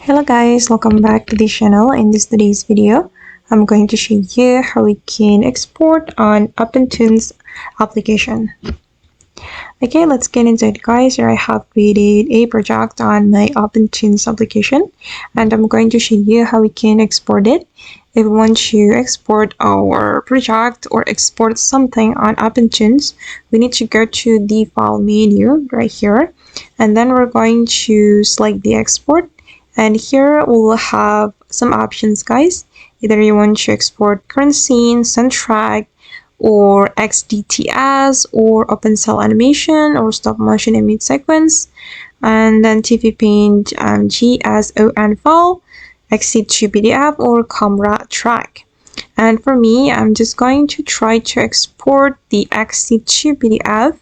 Hello guys, welcome back to the channel. In today's video, I'm going to show you how we can export on OpenToonz application. Okay, let's get into it guys. Here I have created a project on my OpenToonz application and I'm going to show you how we can export it. If we want to export our project or export something on OpenToonz, we need to go to the file menu right here and then we're going to select the export. And here we'll have some options guys. Either you want to export current scene, soundtrack, or XDTS, or OpenCell animation, or stop motion image sequence, and then TV Paint GSON file, exit to PDF, or camera track. And for me, I'm just going to try to export the exit to PDF.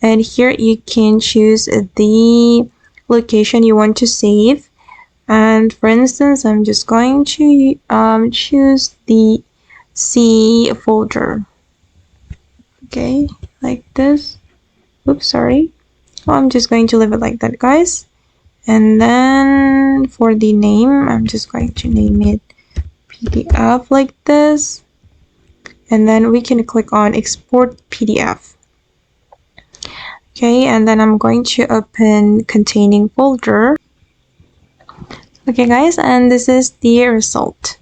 And here you can choose the location you want to save. And for instance, I'm just going to choose the C folder. Okay, like this. Oops, sorry. Well, I'm just going to leave it like that, guys. And then for the name, I'm just going to name it PDF like this. And then we can click on Export PDF. Okay, and then I'm going to open containing folder. Okay guys, and this is the result.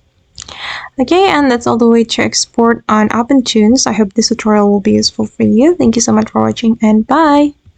Okay, and that's all the way to export on OpenToonz. I hope this tutorial will be useful for you. Thank you so much for watching and bye!